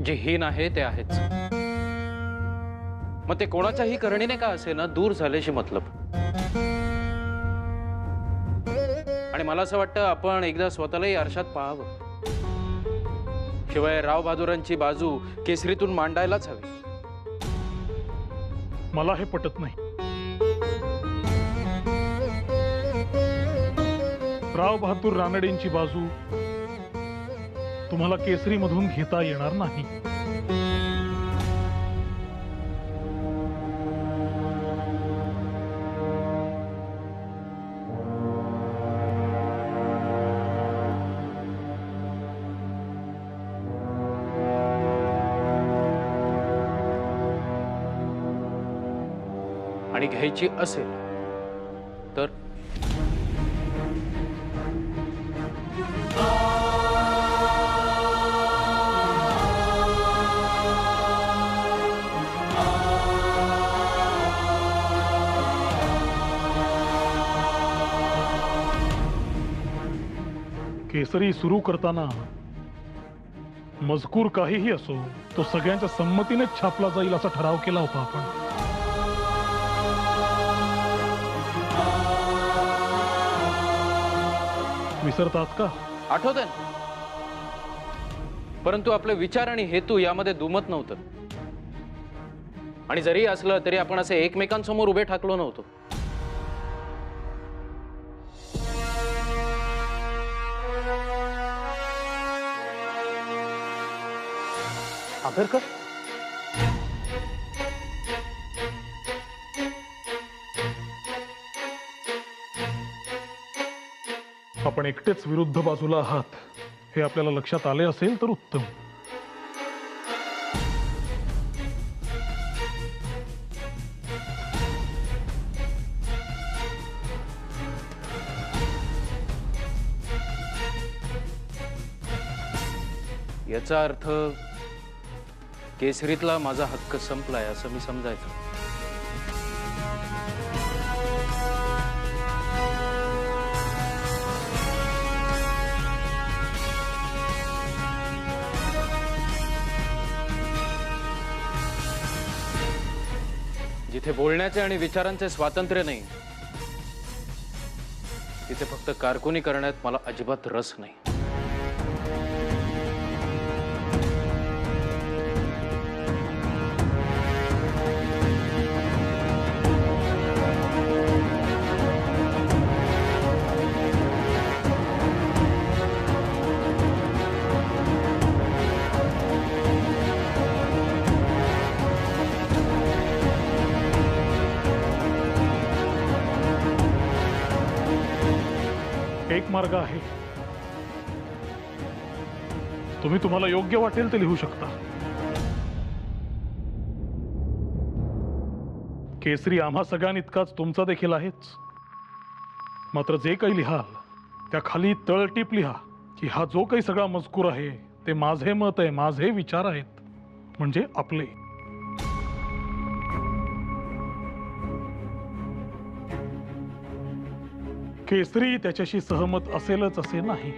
जे हीन आहे ते आहेच. मग ते कोणाच्याही करणीने का असे ना दूर झाल्याशी मतलब. आणि मला असं वाटतं आपण एकदा स्वतःलाही आरशात पाहावं. शिवाय राव बहादुरांची बाजू केसरीतून मांडायलाच हवी. मला हे पटत नाही. राव बहादूर रानडेंची बाजू तुम्हाला केसरीमधून घेता येणार नाही. आणि घ्यायची असेल तर केसरी सुरू करताना मजकूर काहीही असो तो सगळ्यांच्या संमतीनेच छापला जाईल असा ठराव केला होता आपण. विसरतात का? आठवतंय ना? परंतु आपले विचार आणि हेतू यामध्ये दुमत नव्हतं. आणि जरी असलं तरी आपण असे एकमेकांसमोर उभे ठाकलो नव्हतो. आभेरकर, आपण एकटेच विरुद्ध बाजूला आहात हे आपल्याला लक्षात आले असेल तर उत्तम. याचा अर्थ केसरीतला माझा हक्क संपलाय असं मी समजायचं. जिथे बोलण्याचे आणि विचारांचे स्वातंत्र्य नाही तिथे फक्त कारकुनी करण्यात मला अजिबात रस नाही. एक मार्ग आहे. तुम्ही तुम्हाला योग्य वाटेल ते लिहू शकता. केसरी आम्हा सगळ्यांइतकाच तुमचा देखील आहेच. मात्र जे काही लिहाल त्या खाली तळटीप लिहा की हा जो काही सगळा मजकूर आहे ते माझे मत आहे, माझे विचार आहेत, म्हणजे आपले. केसरी त्याच्याशी सहमत असेलच असे नाही.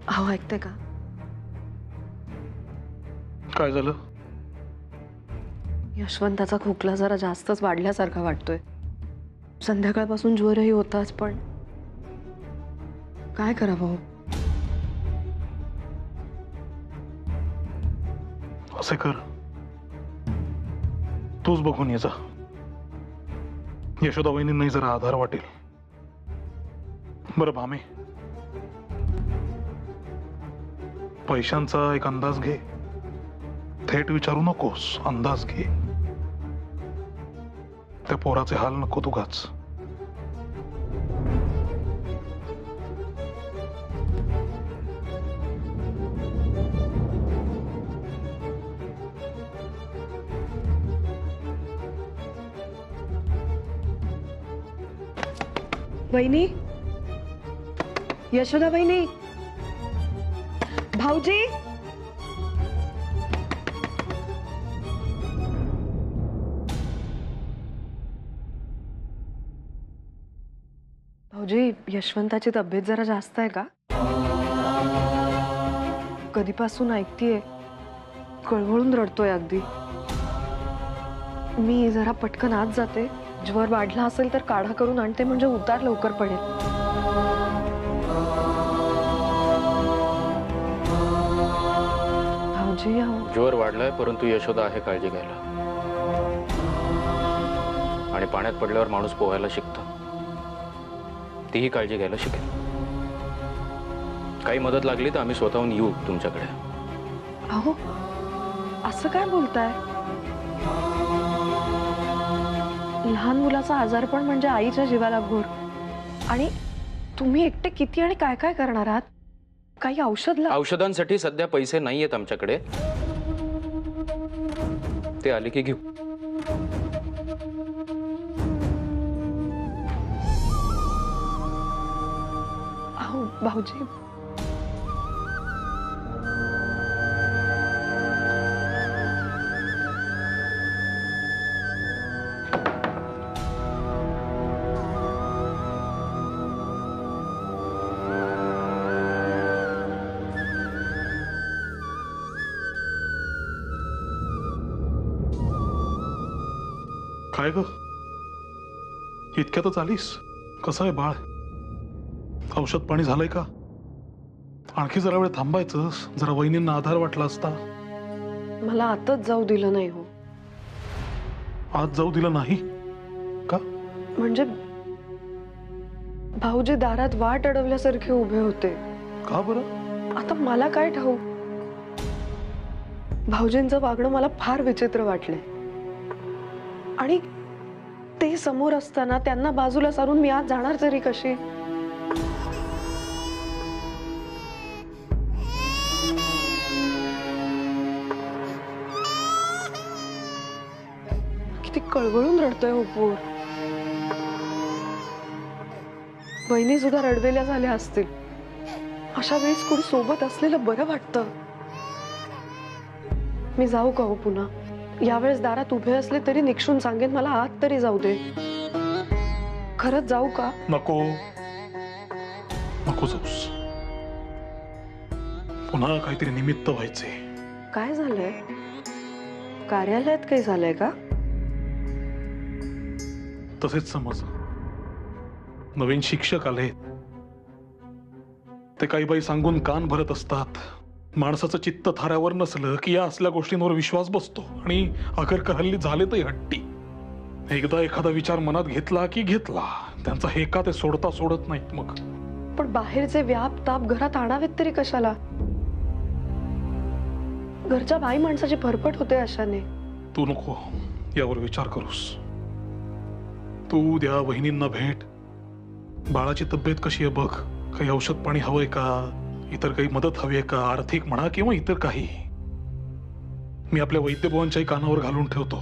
अहो ऐकते का? काय झालं? यशवंताचा खोकला जरा जास्तच वाढल्यासारखा वाटतोय. संध्याकाळपासून ज्वरही होताच, पण काय करावं? असे कर, तूच बघून ये जा. यशोदा वहिनींनाही जरा आधार वाटेल. बरं भामे, पैशांचा एक अंदाज घे. थेट विचारू नकोस, अंदाज घे. त्या पोराचे हाल नको तुगाच. वहिनी, यशोदा वहिनी, भाऊजी. भाऊजी, यशवंताची तब्येत जरा जास्त आहे का? कधीपासून ऐकतेय, कळवळून रडतोय अगदी. मी जरा पटकन आत जाते. ज्वर वाढला असेल तर काढा करून आणते, म्हणजे उतार लवकर पडेल. भाऊजी, ज्वर वाढलाय, परंतु यशोदा आहे काळजी घ्यायला. आणि पाण्यात पडल्यावर माणूस पोहायला शिकतो. तीही काळजी घ्यायला शिकेल. काही मदत लागली तर आम्ही स्वतःहून येऊ तुमच्याकडे. अहो, असं काय बोलताय? लहान मुलाचा आजारपण म्हणजे आईच्या जीवाला घोर. आणि तुम्ही एकटे किती आणि काय काय करणार आहात? काही औषधांसाठी सध्या पैसे नाही आहेत आमच्याकडे. ते आले की घेऊ. अहो भाऊजी, काय ग, इतक्यातच आलीस? कसं आहे बाळ? औषध पाणी झालंय का? आणखी जरा वेळ थांबायचं, जरा वहिनींना आधार वाटला असता. मला आताच जाऊ दिलं नाही. हो, आज जाऊ दिलं नाही का? म्हणजे भाऊजी दारात वाट अडवल्यासारखे उभे होते. का बरं? आता मला काय ठाऊक. भाऊजींचं वागणं मला फार विचित्र वाटले. आणि ते समोर असताना त्यांना बाजूला सारून मी आज जाणार तरी कशी? किती कळवळून रडतोय हो पोर. बहिणी सुद्धा रडवेल्या झाल्या असतील. अशा वेळेस कोणी सोबत असलेलं बरं वाटतं. मी जाऊ का हो पुन्हा? यावेळेस दारात उभे असले तरी निक्षून सांगेन, मला आत तरी जाऊ दे. खरंच जाऊ का? नको नको जाऊस. पुन्हा काहीतरी निमित्त व्हायचे. काय झालंय? कार्यालयात काही झालंय का? तसेच समज. नवीन शिक्षक आले. ते काही बाई सांगून कान भरत असतात. माणसाचं चित्त थाऱ्यावर नसलं की या असल्या गोष्टींवर विश्वास बसतो. आणि अखेर हल्ली झाले तर हट्टी. एकदा एखादा विचार मनात घेतला की घेतला. त्यांचा हेका ते सोडता सोडत नाहीत. मग पण बाहेरचे व्याप ताप घरात आणावेत तरी कशाला? घरच्या बाई माणसाची फरफट होते अशाने. तू नको यावर विचार करूस. तू उद्या वहिनींना भेट. बाळाची तब्येत कशी आहे बघ. काही औषध पाणी हवंय का? इतर काही मदत हवी आहे का? आर्थिक म्हणा किंवा इतर काही. मी आपल्या वैद्यभवांच्याही कानावर घालून ठेवतो.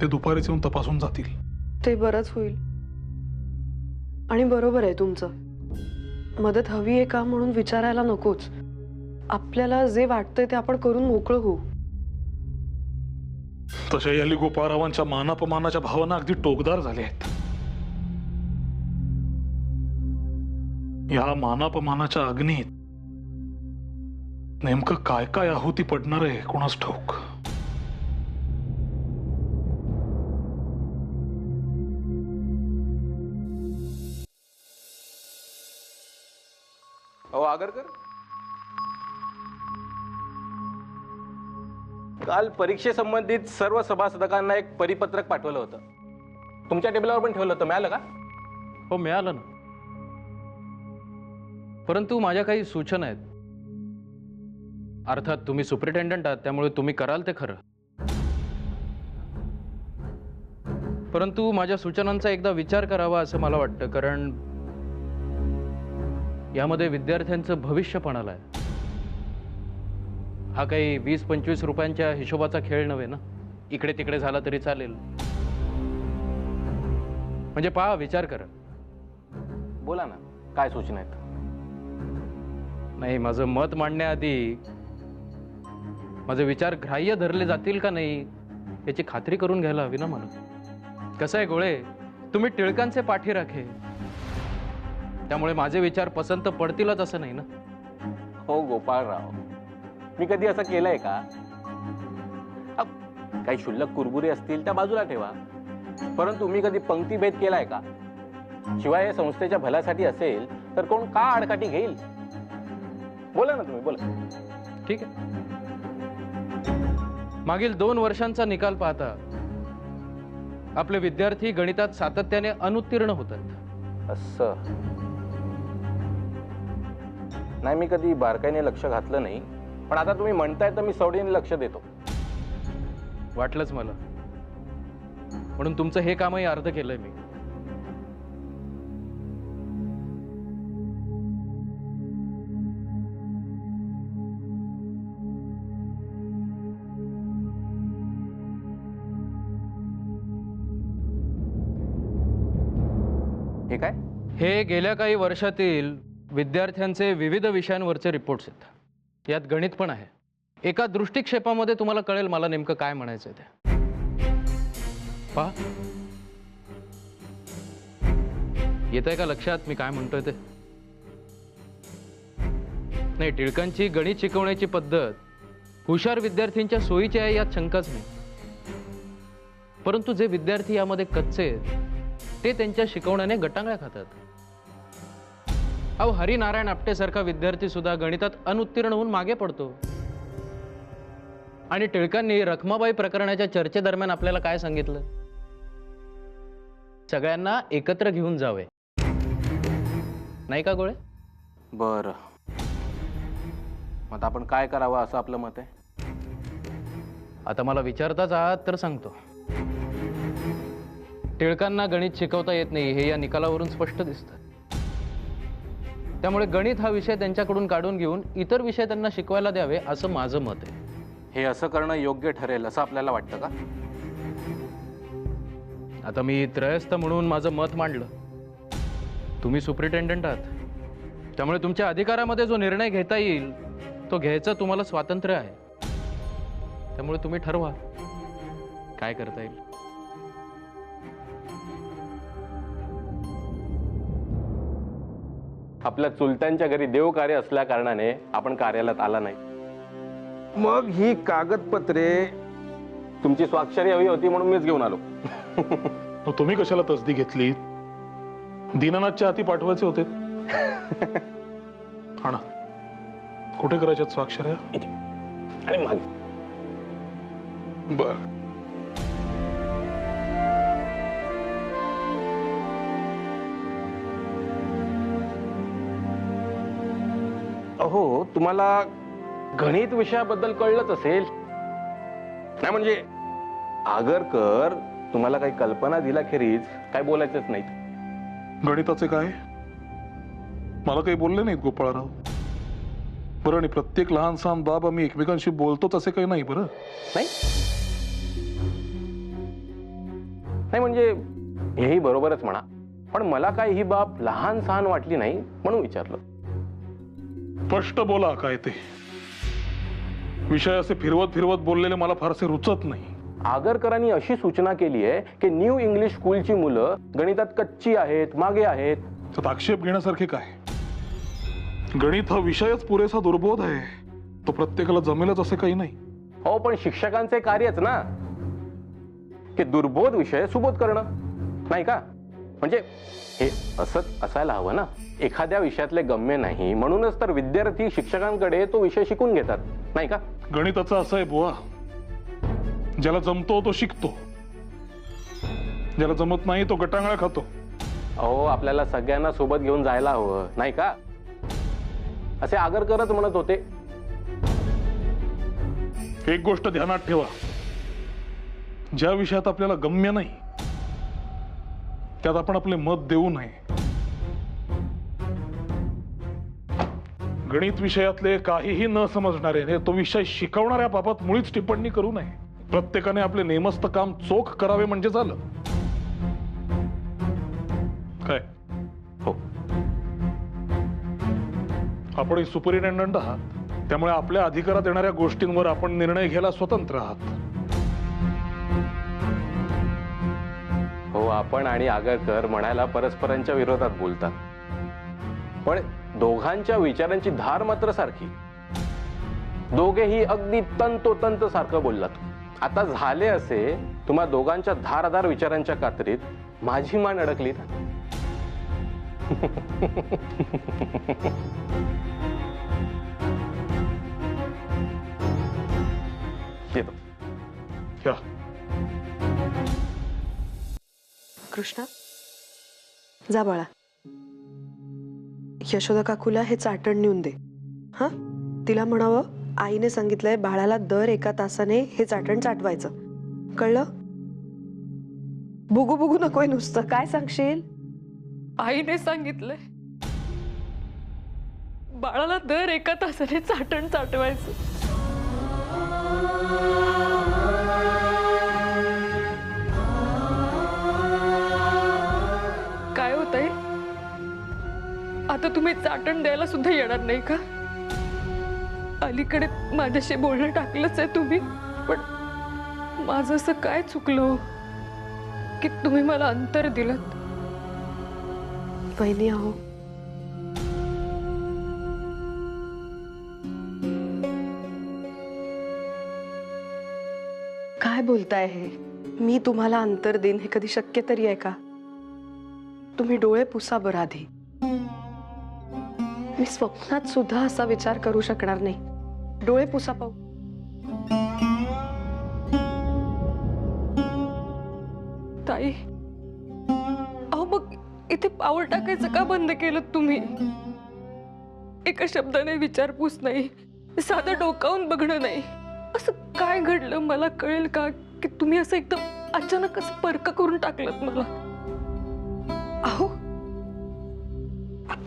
ते दुपारीच येऊन तपासून जातील. ते बरंच होईल. आणि बरोबर आहे तुमचं. मदत हवी आहे का म्हणून विचारायला नकोच. आपल्याला जे वाटतंय ते आपण करून मोकळं होऊ. तशा याली गोपाळरावांच्या मानापमानाच्या भावना अगदी टोकदार झाल्या आहेत. या मानापमानाच्या अग्नीत नेमकं काय काय आहुती पडणार आहे कोणास ठाऊक. अहो आगरकर, काल परीक्षेसंबंधित सर्व सभासदांना एक परिपत्रक पाठवलं होतं. तुमच्या टेबलावर पण ठेवलं होतं, मिळालं का? हो मिळालं ना, परंतु माझ्या काही सूचना आहेत. अर्थात तुम्ही सुपरिटेंडंट आहात त्यामुळे तुम्ही कराल ते खरं, परंतु माझ्या सूचनांचा एकदा विचार करावा असं मला वाटतं. कारण यामध्ये विद्यार्थ्यांचं भविष्य पण आलंय. हा काही 20-25 रुपयांच्या हिशोबाचा खेळ नव्हे ना. इकडे तिकडे झाला तरी चालेल. म्हणजे पहा, विचार करा. बोला ना, काय सूचना आहेत? नाही, माझं मत मांडण्याआधी माझे विचार ग्राह्य धरले जातील का नाही याची खात्री करून घ्यायला हवी ना मला. कसं आहे गोळे, तुम्ही टिळकांचे पाठीराखे, त्यामुळे माझे विचार पसंत पडतीलच असं नाही ना. हो गोपाळराव, मी कधी असं केलंय का? काही क्षुल्लक कुरबुरे असतील त्या बाजूला ठेवा, परंतु मी कधी पंक्तीभेद केलाय का? शिवाय हे संस्थेच्या भल्यासाठी असेल तर कोण का आडकाठी घेईल? बोला ना तुम्ही, बोला. ठीक आहे. मागील 2 वर्षांचा निकाल पाहता आपले विद्यार्थी गणितात सातत्याने अनुत्तीर्ण होतात. असं नाही, मी कधी बारकाईने लक्ष घातलं नाही, पण आता तुम्ही म्हणताय तर मी सवडीने लक्ष देतो. वाटलंच मला, म्हणून तुमचं हे कामही अर्ध केलंय मी. हे काय? हे गेल्या काही वर्षातील विद्यार्थ्यांचे विविध विषयांवरचे रिपोर्ट्स आहेत. यात गणित पण आहे. एका दृष्टिक्षेपामध्ये तुम्हाला कळेल मला नेमकं काय म्हणायचंय ते. पहा, येतंय का लक्षात मी काय म्हणतोय ते? नाही, टिळकांची गणित शिकवण्याची पद्धत हुशार विद्यार्थ्यांच्या सोयीची आहे यात शंकाच नाही. परंतु जे विद्यार्थी यामध्ये कच्चे आहेत ते त्यांच्या शिकवण्याने गटांगळ्या खातात. अहो, हरिनारायण आपटे सारखा विद्यार्थी सुद्धा गणितात अनुत्तीर्ण होऊन मागे पडतो. आणि टिळकांनी रखमाबाई प्रकरणाच्या चर्चेदरम्यान आपल्याला काय सांगितलं? सगळ्यांना एकत्र घेऊन जावे, नाही का गोळे? बरं, मग आपण काय करावं असं आपलं मत आहे? आता मला विचारताच आहात तर सांगतो. टिळकांना गणित शिकवता येत नाही हे या निकालावरून स्पष्ट दिसतं. त्यामुळे गणित हा विषय त्यांच्याकडून काढून घेऊन इतर विषय त्यांना शिकवायला द्यावे असं माझं मत आहे. हे असं करणं योग्य ठरेल असं आपल्याला वाटतं का? आता मी त्रयस्थ म्हणून माझं मत मांडलं. तुम्ही सुपरिटेंडंट आहात, त्यामुळे तुमच्या अधिकारामध्ये जो निर्णय घेता येईल तो घ्यायचं तुम्हाला स्वातंत्र्य आहे. त्यामुळे तुम्ही ठरवा काय करता येईल. आपल्या चुलत्यांच्या घरी देवकार्य असल्या कारणाने आपण कार्यालयात आला नाही. मग ही कागदपत्रे तुमची स्वाक्षरी हवी होती म्हणून मीच घेऊन आलो. मग तुम्ही कशाला तसदी घेतली? दीनानाथच्या हाती पाठवायचे होते. हा ना, कुठे करायच्यात स्वाक्षऱ्या? आणि मागे बर, अहो, तुम्हाला गणित विषयाबद्दल कळलंच असेल नाही. म्हणजे आगरकर तुम्हाला काही कल्पना दिल्याखेरीज काय बोलायचंच नाही. गणिताचे काय मला काही बोलले नाहीत गोपाळराव. बरं, आणि प्रत्येक लहान सहान बाब आम्ही एकमेकांशी बोलतोच असे काही नाही. बरं नाही नाही म्हणजे हेही बरोबरच म्हणा, पण मला काय ही बाब लहान सहान वाटली नाही म्हणून विचारलं. स्पष्ट बोला काय ते. विषय असे फिरवत फिरवत बोललेले मला फारसे रुचत नाही. आगरकरांनी अशी सूचना केली आहे की न्यू इंग्लिश स्कूलची मुलं गणितात कच्ची आहेत, मागे आहेत. त्यात आक्षेप घेण्यासारखे काय? गणित हा विषयच पुरेसा दुर्बोध आहे. तो प्रत्येकाला जमेलच असं काही नाही. हो, पण शिक्षकांचे कार्यच ना की दुर्बोध विषय सुबोध करणं, नाही का? म्हणजे हे असंच असायला हवं ना. एखाद्या विषयातले गम्य नाही म्हणूनच तर विद्यार्थी शिक्षकांकडे तो विषय शिकून घेतात, नाही का? गणिताचं असं आहे बुवा, ज्याला जमतो तो शिकतो, ज्याला जमत नाही तो गटांगळा खातो. अहो, आपल्याला सगळ्यांना सोबत घेऊन जायला हवं, नाही का? असे आगरकरच म्हणत होते. एक गोष्ट ध्यानात ठेवा, ज्या विषयात आपल्याला गम्य नाही त्यात आपण आपले मत देऊ नये. गणित विषयातले काहीही न समजणारे तो विषय शिकवणाऱ्या बाबत मुळीच टिप्पणी करू नये. प्रत्येकाने आपले नेमस्त काम चोख करावे म्हणजे झालं. काय हो, आपण सुपरिटेंडंट आहात, त्यामुळे आपल्या अधिकारात येणाऱ्या गोष्टींवर आपण निर्णय घ्यायला स्वतंत्र आहात. हो, आपण आणि आगरकर म्हणायला परस्परांच्या विरोधात बोलतात, पण दोघांच्या विचारांची धार मात्र सारखी. दोघेही अगदी तंतोतंत सारखं बोललात. आता झाले असे, तुम्हा दोघांच्या धारदार विचारांच्या कात्रीत माझी मान अडकली ना. येतो. या कृष्णा, जा बाळा, यशोदा काकूला हे चाटण नेऊन दे. हा, तिला म्हणावं आईने सांगितलंय बाळाला दर 1 तासाने हे चाटण चाटवायचं. कळलं? बुगू बुगू नकोय नुसतं. काय सांगशील? आईने सांगितलंय बाळाला दर 1 तासाने चाटण चाटवायचं. काय होतंय आता? तुम्ही चाटण द्यायला सुद्धा येणार नाही का? अलीकडे माझ्याशी बोलणं टाकलंच आहे तुम्ही, पण माझं असं काय चुकलं की तुम्ही मला अंतर दिलं? वहिनी आहो, काय बोलताय हे? मी तुम्हाला अंतर देईन हे कधी शक्य तरी आहे का? तुम्ही डोळे पुसा बरं आधी. मी स्वप्नात सुद्धा असा विचार करू शकणार नाही. डोळे पुसा पाहू. ताई, अहो मग इथे पाऊल टाकायचं का बंद केलं तुम्ही? एका शब्दाने विचारपूस नाही, साधं डोकावून बघणं नाही. असं काय घडलं मला कळेल का की तुम्ही असं एकदम अचानक असं परक करून टाकलं मला? अहो,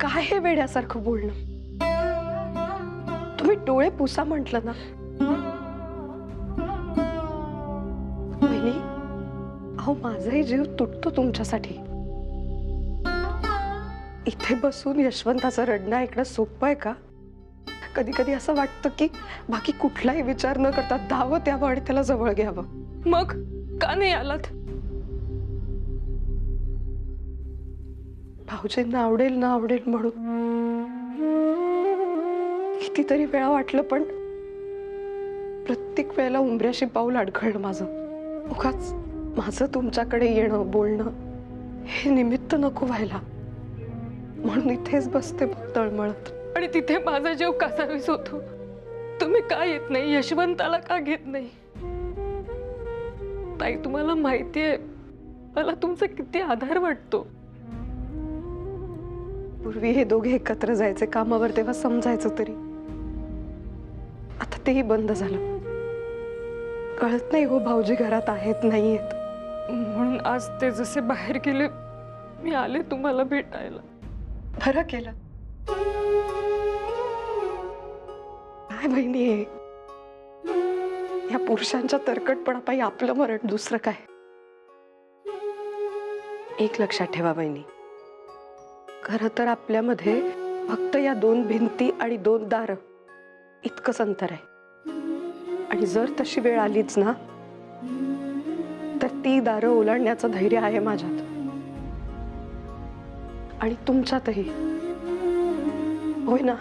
काय हे वेड्यासारखं बोलणं? तुम्ही डोळे पुसा म्हटलं ना. वहिनी, अहो माझाही जीव तुटतो तुमच्यासाठी. इथे बसून यशवंताचं रडणं ऐकणं सोपं आहे का? कधी कधी असं वाटतं की बाकी कुठलाही विचार न करता धावत यावं आणि त्याला जवळ घ्यावं. मग का नाही आलात? भाऊजींना आवडेल ना आवडेल म्हणून कितीतरी वेळा वाटलं, पण प्रत्येक वेळेला उंबऱ्याशी पाऊल अडखळलं माझं. उगाच माझं तुमच्याकडे येणं बोलणं हे निमित्त नको व्हायला म्हणून इथेच बसते तळमळत. आणि तिथे माझा जीव कासावीस होतो. तुम्ही का येत नाही? यशवंताला का घेत नाही? ताई, तुम्हाला माहितीये मला तुमचा किती आधार वाटतो. पूर्वी हे दोघे एकत्र जायचे कामावर, तेव्हा समजायचं तरी. आता तेही बंद झालं. कळत नाही हो भाऊजी घरात आहेत नाही आहेत. म्हणून आज ते जसे बाहेर गेले मी आले तुम्हाला भेटायला. बरं केलं. काय बहिणी हे? या पुरुषांच्या तरकटपणापायी आपलं मरण, दुसरं काय? एक लक्षात ठेवा बहिणी, खरं तर आपल्यामध्ये फक्त या 2 भिंती आणि 2 दारं इतकंच अंतर आहे. आणि जर तशी वेळ आलीच ना तर ती दारं ओलांडण्याचं धैर्य आहे माझ्यात आणि तुमच्यातही. होय ना?